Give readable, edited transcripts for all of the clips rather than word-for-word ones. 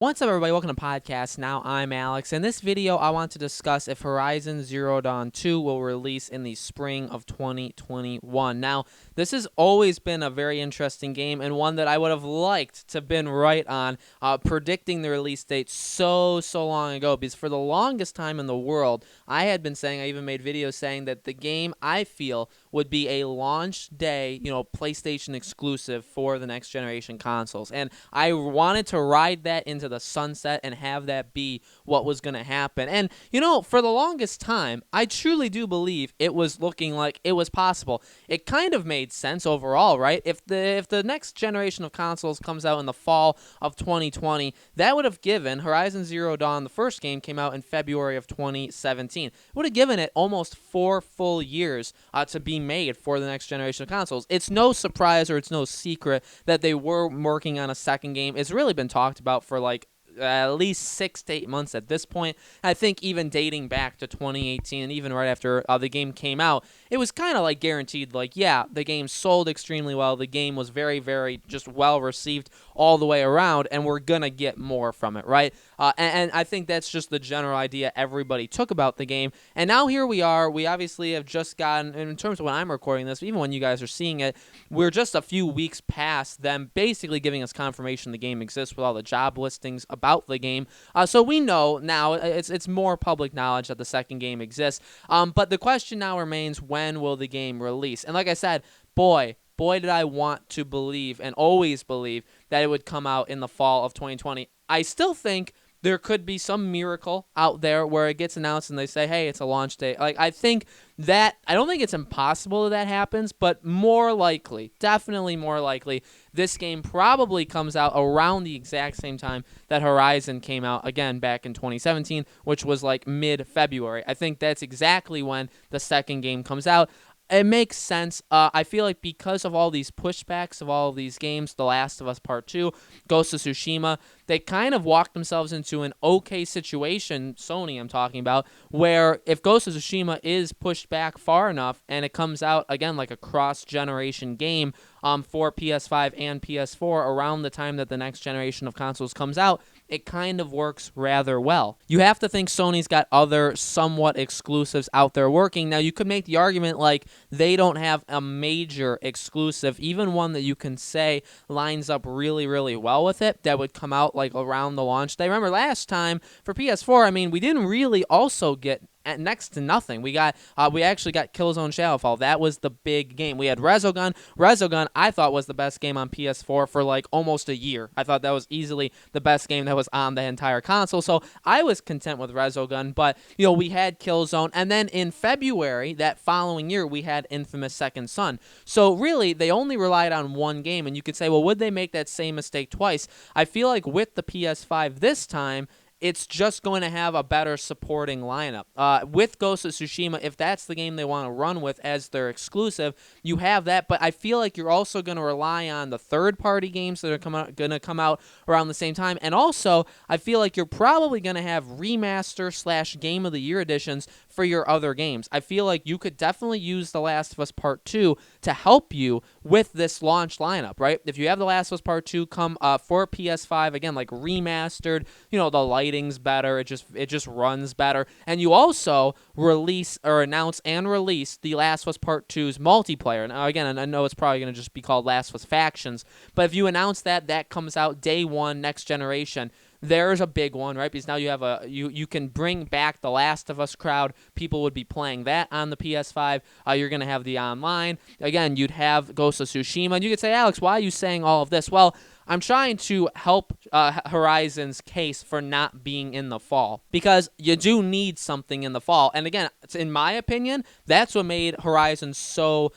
What's up, everybody? Welcome to Podcast Now. I'm Alex. In this video, I want to discuss if Horizon Zero Dawn 2 will release in the spring of 2021. Now, this has always been a very interesting game and one that I would have liked to have been right on, predicting the release date so long ago, because for the longest time in the world, I had been saying, I even made videos saying that the game, I feel, would be a launch day, PlayStation exclusive for the next generation consoles. And I wanted to ride that into the sunset and have that be what was going to happen. And, for the longest time, I truly do believe it was looking like it was possible. It kind of made sense overall, right? If the next generation of consoles comes out in the fall of 2020, that would have given Horizon Zero Dawn, the first game, came out in February of 2017. It would have given it almost 4 full years to be made for the next generation of consoles. It's no surprise, or it's no secret that they were working on a second game. It's really been talked about for at least 6 to 8 months at this point. I think even dating back to 2018 and even right after the game came out, it was kind of like guaranteed, yeah, the game sold extremely well. The game was very, very just well received all the way around, and we're going to get more from it, right? And I think that's just the general idea everybody took about the game. And now here we are. We obviously have just gotten, in terms of when I'm recording this, even when you guys are seeing it, we're just a few weeks past them basically giving us confirmation the game exists with all the job listings about the game. So we know now, it's more public knowledge that the second game exists. But the question now remains, when will the game release? And like I said, boy, did I want to believe and always believe that it would come out in the fall of 2020. I still think there could be some miracle out there where it gets announced and they say, hey, it's a launch date. I think that, I don't think it's impossible that happens, but more likely, definitely more likely, this game probably comes out around the exact same time that Horizon came out, again, back in 2017, which was mid-February. I think that's exactly when the second game comes out. It makes sense. I feel like because of all these pushbacks of all of these games, The Last of Us Part 2, Ghost of Tsushima, they kind of walked themselves into an okay situation, Sony I'm talking about, where if Ghost of Tsushima is pushed back far enough and it comes out, again, like a cross-generation game for PS5 and PS4 around the time that the next generation of consoles comes out, it kind of works rather well. You have to think Sony's got other somewhat exclusives out there working. Now, you could make the argument they don't have a major exclusive, even one that you can say lines up really, really well with it, that would come out around the launch day. Remember last time for PS4, we didn't really also get at next to nothing. We actually got Killzone Shadowfall. That was the big game. We had Resogun. Resogun, I thought, was the best game on PS4 for almost a year. I thought that was easily the best game that was on the entire console. So I was content with Resogun, but we had Killzone, and then in February that following year we had Infamous Second Son. So really, they only relied on one game, and you could say, well, would they make that same mistake twice? I feel like with the PS5 this time, it's just going to have a better supporting lineup. With Ghost of Tsushima, if that's the game they want to run with as their exclusive, you have that, but I feel like you're also going to rely on the third-party games that are going to come out around the same time, and also, I feel like you're probably going to have remaster/Game of the Year editions for your other games. I feel like you could definitely use The Last of Us Part 2 to help you with this launch lineup, right? If you have The Last of Us Part 2 come for PS5, again, remastered, the lighting's better, it just runs better, and you also release or announce and release The Last of Us Part 2's multiplayer. Now, again, I know it's probably going to just be called Last of Us Factions, but if you announce that comes out day one, next generation, there's a big one, right? Because now you have you can bring back the Last of Us crowd. People would be playing that on the PS5. You're going to have the online. Again, you'd have Ghost of Tsushima. And you could say, Alex, why are you saying all of this? Well, I'm trying to help Horizon's case for not being in the fall, because you do need something in the fall. And again, in my opinion, that's what made Horizon so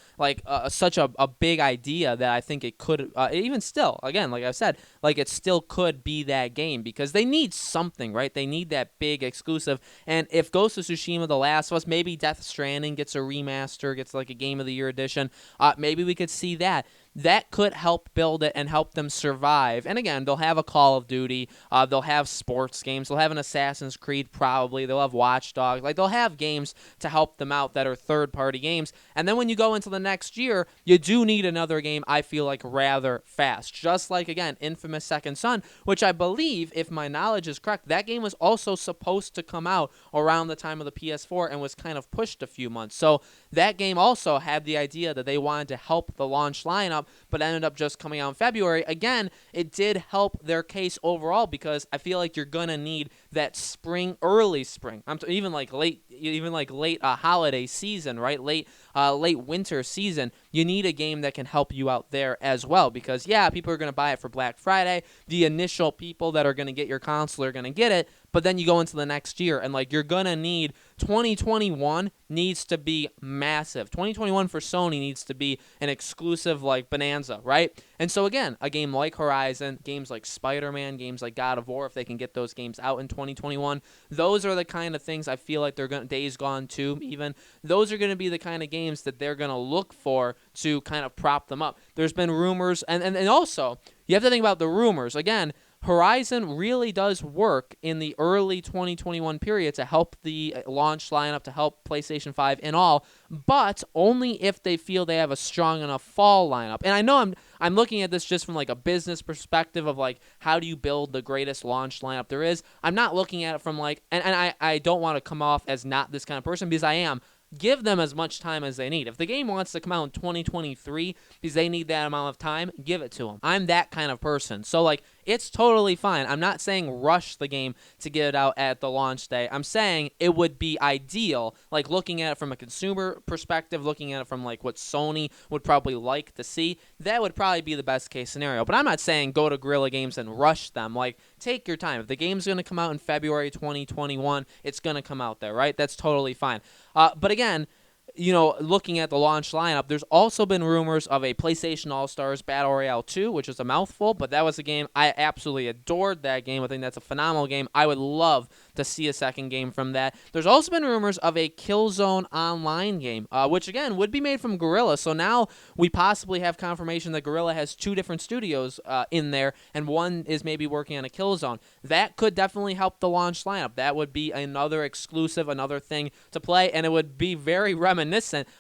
such a big idea, that I think it could even still, again, like I said, it still could be that game, because they need something, right? They need that big exclusive. And if Ghost of Tsushima, The Last of Us, maybe Death Stranding gets a remaster, gets a Game of the Year edition, maybe we could see that. that could help build it and help them survive. And again, they'll have a Call of Duty, they'll have sports games, they'll have an Assassin's Creed probably, they'll have Watch Dogs, like they'll have games to help them out that are third-party games. And then when you go into the next year, you do need another game, I feel like, rather fast. Just like, again, Infamous Second Son, which I believe, if my knowledge is correct, that game was also supposed to come out around the time of the PS4 and was kind of pushed a few months. So that game also had the idea that they wanted to help the launch lineup, but ended up just coming out in February. Again, it did help their case overall because I feel like you're gonna need that spring, early spring, even like late holiday season, right? Late winter season. You need a game that can help you out there as well because yeah, people are gonna buy it for Black Friday. The initial people that are gonna get your console are gonna get it, but then you go into the next year and like you're gonna need 2021 needs to be massive. 2021 for Sony needs to be an exclusive like bonanza, right? And so again, a game like Horizon, games like Spider-Man, games like God of War, if they can get those games out in 2021, those are the kind of things I feel like they're going to, Days Gone 2 even, those are going to be the kind of games that they're going to look for to kind of prop them up. There's been rumors, and also, you have to think about the rumors. Again, Horizon really does work in the early 2021 period to help the launch lineup, to help PlayStation 5 and all, but only if they feel they have a strong enough fall lineup. And I know I'm looking at this just from like a business perspective of like how do you build the greatest launch lineup there is. I'm not looking at it from like, and I don't want to come off as not this kind of person because I am. Give them as much time as they need. If the game wants to come out in 2023 because they need that amount of time, give it to them. I'm that kind of person. So, like, it's totally fine. I'm not saying rush the game to get it out at the launch day. I'm saying it would be ideal, like, looking at it from a consumer perspective, looking at it from, like, what Sony would probably like to see. That would probably be the best case scenario. But I'm not saying go to Guerrilla Games and rush them. Like, take your time. If the game's going to come out in February 2021, it's going to come out there, right? That's totally fine. But again, you know, looking at the launch lineup, there's also been rumors of a PlayStation All-Stars Battle Royale 2, which is a mouthful, but that was a game I absolutely adored that game. I think that's a phenomenal game. I would love to see a second game from that. There's also been rumors of a Killzone Online game, which, again, would be made from Guerrilla. So now we possibly have confirmation that Guerrilla has two different studios in there, and one is maybe working on a Killzone. That could definitely help the launch lineup. That would be another exclusive, another thing to play, and it would be very reminiscent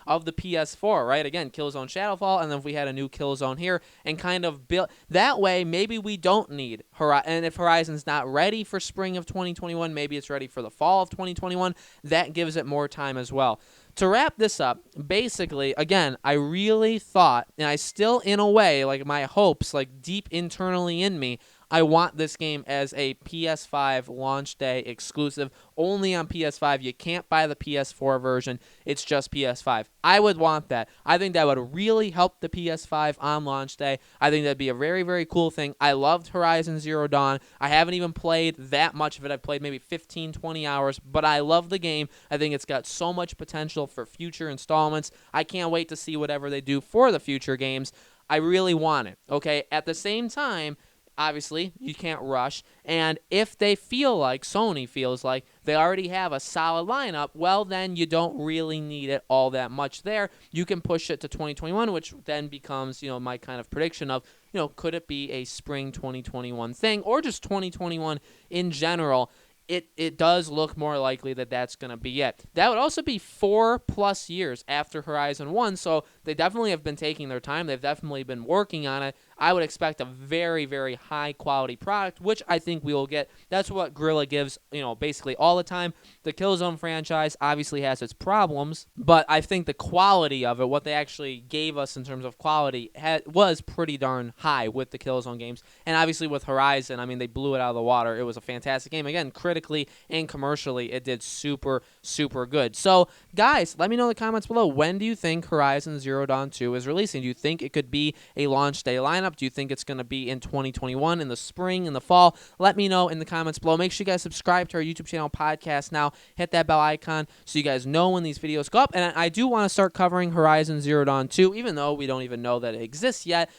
of the PS4, right? Again, Killzone Shadowfall, and then if we had a new Killzone here, and kind of build that way, maybe we don't need Horizon. And if Horizon's not ready for spring of 2021, maybe it's ready for the fall of 2021. That gives it more time as well. To wrap this up, basically, again, I really thought, and I still, in a way, like my hopes, like deep internally in me, I want this game as a PS5 launch day exclusive, only on PS5. You can't buy the PS4 version. It's just PS5. I would want that. I think that would really help the PS5 on launch day. I think that'd be a very, very cool thing. I loved Horizon Zero Dawn. I haven't even played that much of it. I've played maybe 15, 20 hours, but I love the game. I think it's got so much potential for future installments. I can't wait to see whatever they do for the future games. I really want it, okay? At the same time, obviously, you can't rush, and if they feel like, Sony feels like, they already have a solid lineup, well, then you don't really need it all that much there. You can push it to 2021, which then becomes, you know, my kind of prediction of, you know, could it be a spring 2021 thing, or just 2021 in general. It does look more likely that that's going to be it. That would also be 4+ years after Horizon 1, so they definitely have been taking their time. They've definitely been working on it. I would expect a very, very high-quality product, which I think we will get. That's what Guerrilla gives, you know, basically all the time. The Killzone franchise obviously has its problems, but I think the quality of it, what they actually gave us in terms of quality, was pretty darn high with the Killzone games. And obviously with Horizon, I mean, they blew it out of the water. It was a fantastic game. Again, critically and commercially, it did super, super good. So, guys, let me know in the comments below, when do you think Horizon Zero Dawn 2 is releasing? Do you think it could be a launch day lineup? up? Do you think it's going to be in 2021, in the spring, in the fall? Let me know in the comments below. Make sure you guys subscribe to our YouTube channel, Podcast Now. Hit that bell icon so you guys know when these videos go up. And I do want to start covering Horizon Zero Dawn 2, even though we don't even know that it exists yet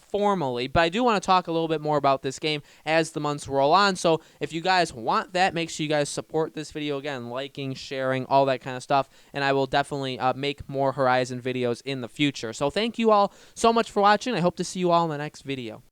formally. But I do want to talk a little bit more about this game as the months roll on. So if you guys want that, make sure you guys support this video. Again, liking, sharing, all that kind of stuff. And I will definitely make more Horizon videos in the future. So thank you all so much for watching. I hope to see you all in the next video.